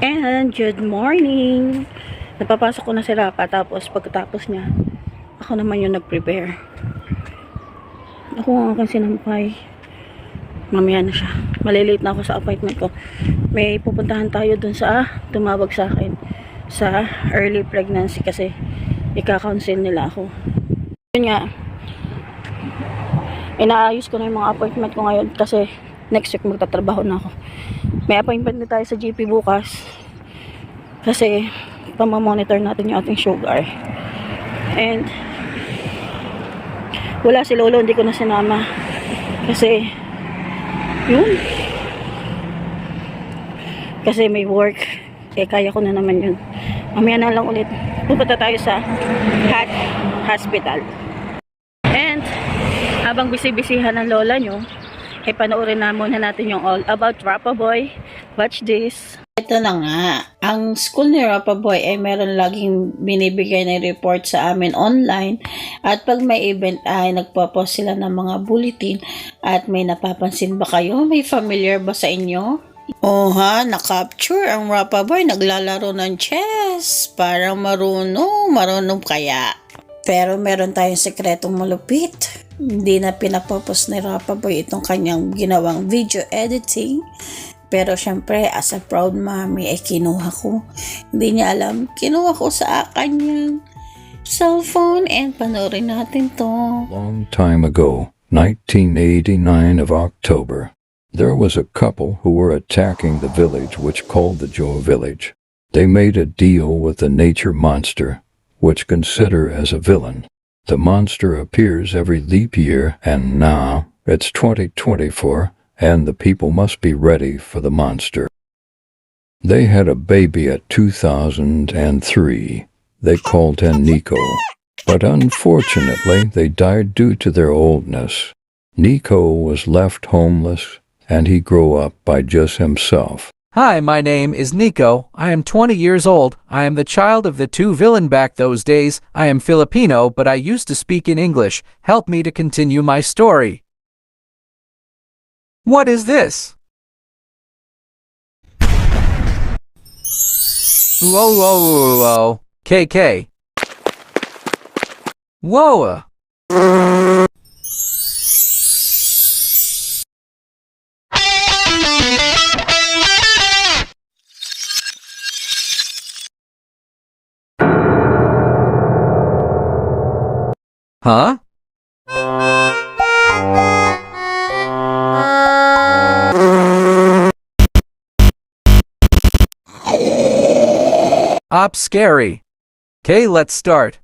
And good morning. Napapasok ko na si Rapa, tapos pagkatapos niya, ako naman yung nag-prepare. Ako ang aking sinampay. Mamaya na siya. Malilate na ako sa appointment ko. May pupuntahan tayo dun sa tumawag sa akin sa early pregnancy kasi ika-counsel nila ako. Yun nga, inaayos ko na yung mga appointment ko ngayon kasi next week magtatrabaho na ako. May appointment na tayo sa GP bukas kasi pamamonitor natin yung ating sugar. And wala si Lolo, hindi ko na sinama kasi yun, kasi may work, kaya ko na naman yun. Mamaya na lang ulit pupunta tayo sa hospital. And habang busy-busyhan ng lola nyo, panoorin na muna natin yung All About Rapa Boy. Watch this. Ito na nga, ang school ni Rapa Boy ay meron laging binibigay na report sa amin online, at pag may event ay nagpo-post sila ng mga bulletin. At may napapansin ba kayo? May familiar ba sa inyo? Oh ha, na-capture ang Rapa Boy naglalaro ng chess. Parang marunong kaya. Pero meron tayong sekretong malupit. Hindi na pinapopos ni Rapa Boy itong kanyang ginawang video editing. Pero syempre, as a proud mommy, kinuha ko. Hindi niya alam, kinuha ko sa kanyang cellphone, and panoorin natin to. Long time ago, 1989 of October, there was a couple who were attacking the village which called the Joe Village. They made a deal with the nature monster, which consider as a villain. The monster appears every leap year, and now it's 2024, and the people must be ready for the monster. They had a baby at 2003. They called him Nico, but unfortunately they died due to their oldness. Nico was left homeless, and he grew up by just himself. Hi, my name is Nico. I am 20 years old. I am the child of the two villain back those days. I am Filipino, but I used to speak in English. Help me to continue my story. What is this? Whoa. KK. Whoa. Huh? Op scary. Okay, let's start.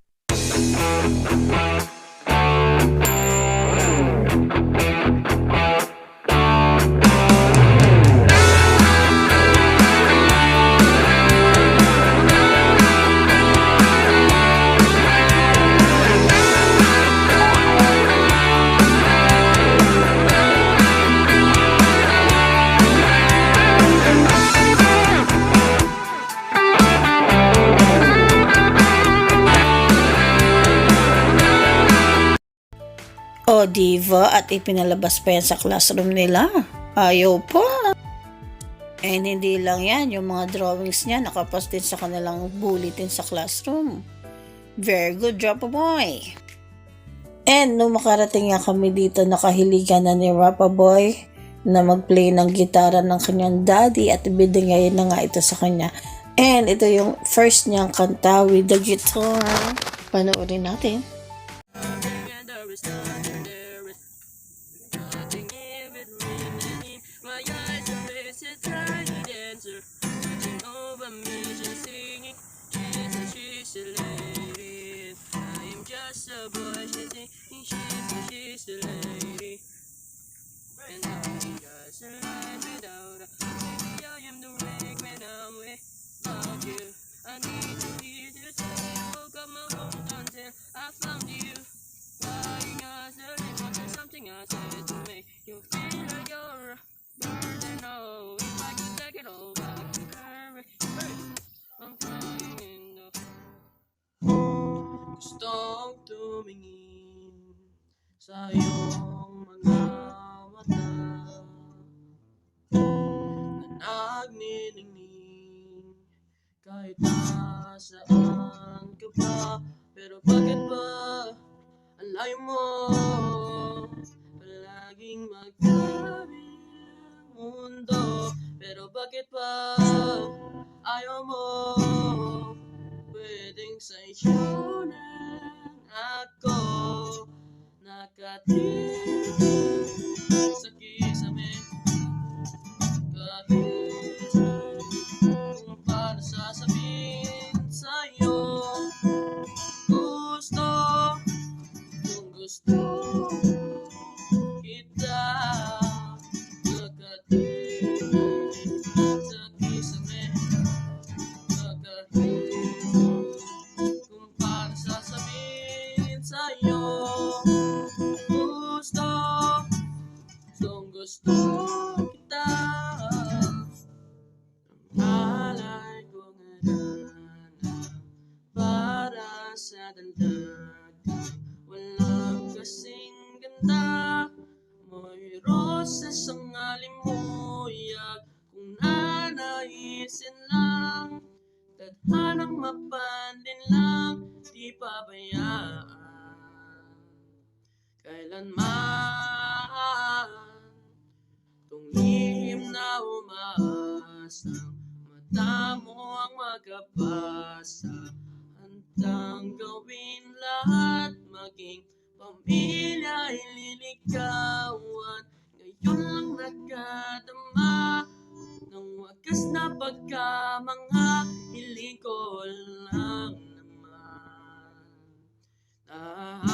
O diva, at ipinalabas pa yan sa classroom nila. Ayaw pa. And hindi lang yan, yung mga drawings niya nakapost din sa kanilang bulletin sa classroom. Very good, Rapa Boy. And nung makarating nga kami dito, nakahiligan na ni Rapa Boy na mag-play ng gitara ng kanyang daddy, at ibinigay na nga ito sa kanya. And ito yung first niyang kanta with the guitar. Panoorin natin. A boy, she's the lady, and I just alive without a I am the wake when I'm without you. I need to hear you say, woke up my home until I found you. Crying as a river, something I said to make you feel like you're a burden. Oh, if I could take it all back, I'm crying in the gustong tumingin sa iyong mga mata na nagniningning Kahit nasaan ka pa, pero bakit ba ang layo mo? Palaging magkabilang mundo, pero bakit ba ayaw mo? Pwedeng sa iyo lang ako nakatingin sa kisame. Kahit kung paano sasabihin sa'yo, gusto kung gusto kita. Nakatingin sa kisame. Kahit kung paano sasabihin sa'yo, gusto kung gusto kita. Alay ko nga para sa dalaga, walang kasing ganda. Mo'y roses ang alimuyag, kung nanaisin lang. Tadhanang mapandin lang, di pabayaan kailanman. Tungihim na umaasa, mata mo ang magkabasa. Handang gawin lahat, maging pamilya ililigawan. Ngayon lang nakadama ng wagas na pagkamangha. Hiling ko lang naman tayo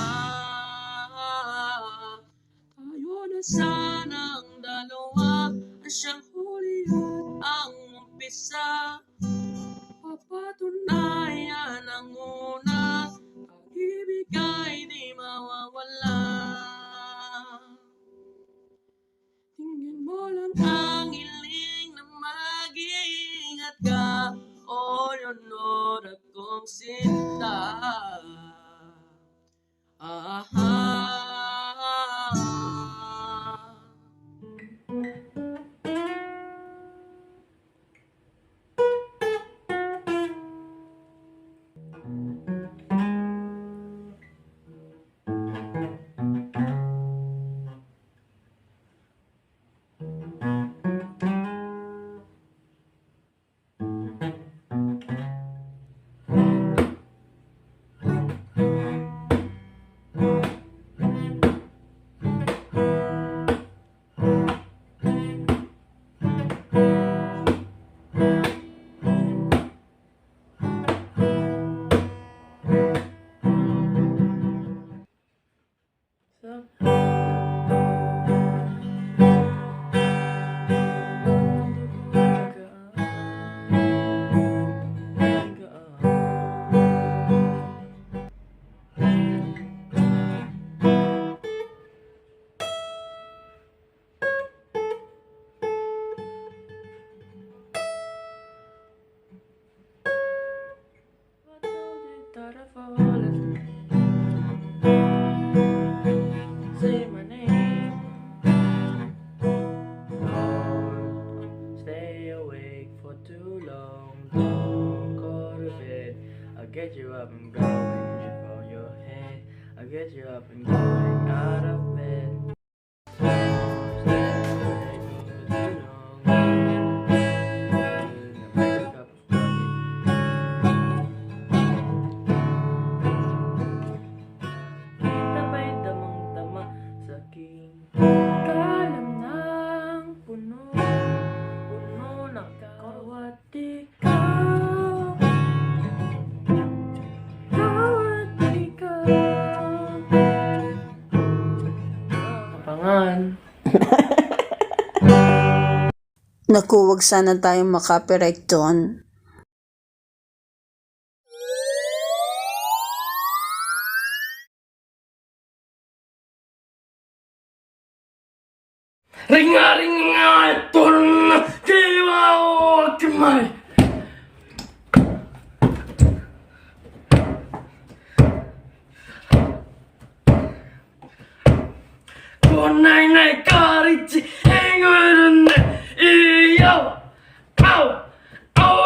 na sanang dalawa, ang siyang huli at ang umpisa. Papatunayan ang una, pag-ibig ay di mawawala. Tingin mo lang ang hiling na mag-iingat ka, o yunod akong sinta. Say my name. Don't stay awake for too long. Don't go to bed. I'll get you up and going before your head. I'll get you up and going out of bed. Don't stay awake for too long. Make a cup of coffee. Sabay damang-dama sa aking kalam ng puno ng kawat ikaw. Kawat ikaw. Pangan. Naku, wag sana tayong makapiright doon. Ringa-ringa turna diwa o kimai. Konai karichi engurunne iyo. Au. Au.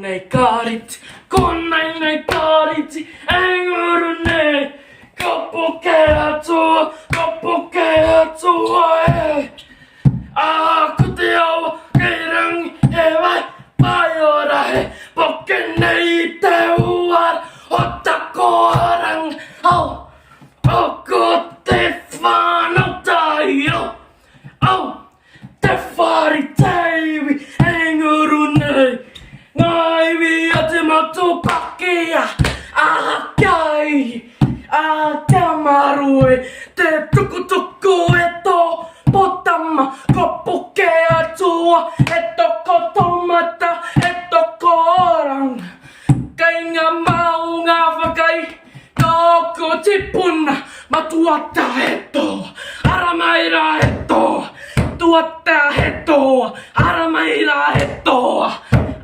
nay karit, kun nay karit, enguru ne, kopukea tua, aku tiawa kerang ewai payorahe, pokenei teuar, otako orang, aku tefano tayo, te fari teivi, engurunei, ngaivi atimatu pakia, marui, te tuku eto, potama, kopukea tua, eto kotomata, eto korang, kai nga mau nga vakai, toko tipuna, matuata eto, aramaira eto, tuatta eto, aramaira eto,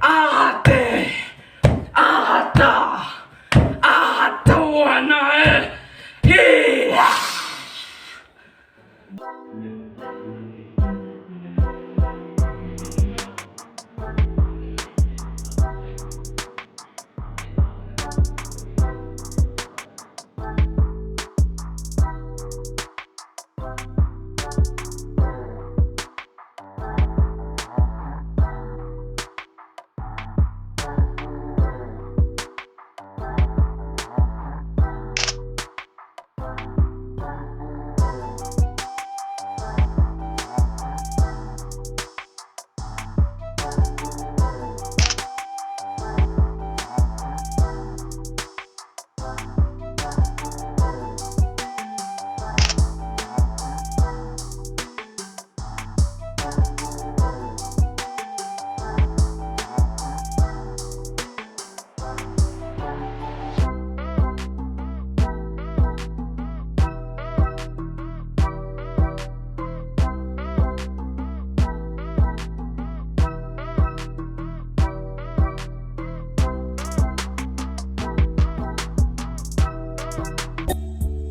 ahate, ahatawana yeah.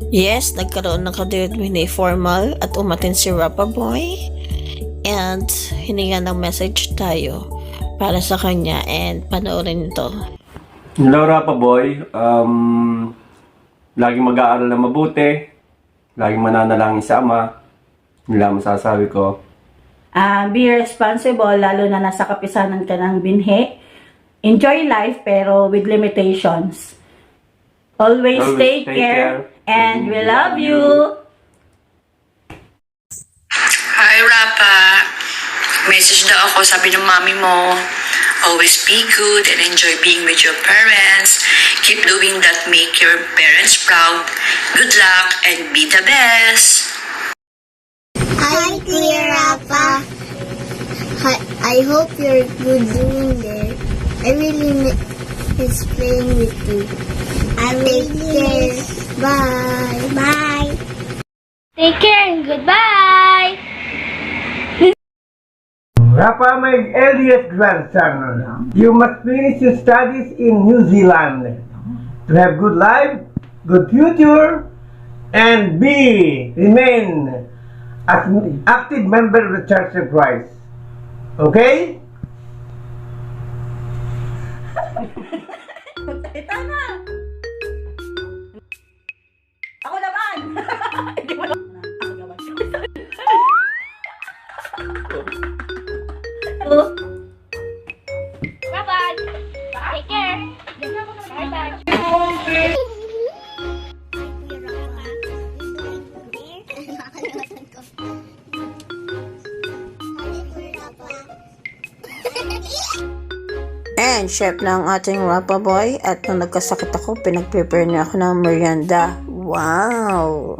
Yes, nagkaroon ng ka-Dirtwin formal at umatin si Rappa Boy. And hininga ng message tayo para sa kanya and panoorin ito. Hello, Rappa Boy. Laging mag-aaral na mabuti. Laging mananalangin sa Ama. Yun lang masasabi ko. Be responsible, lalo na nasa kapisanan ka ng binhi. Enjoy life pero with limitations. Always take care and we love you. Hi, Rappa. Message daw ako, sabi ng mami mo, always be good and enjoy being with your parents. Keep doing that make your parents proud. Good luck and be the best. Hi, Kuya Rappa. I hope you're good doing there. I really miss playing with you. Take care. Bye. Bye. Take care and goodbye. Rappa, my eldest grandson, you must finish your studies in New Zealand to have good life, good future, and remain as an active member of the Church of Christ. Okay? Magsalita na! Ako naman! Hindi mo lang. Ako naman. Bye-bye. Take care. Bye-bye. And chef na ang ating Rappa Boy at nung nagkasakit ako, pinag-prepare niya ako ng merienda. Wow!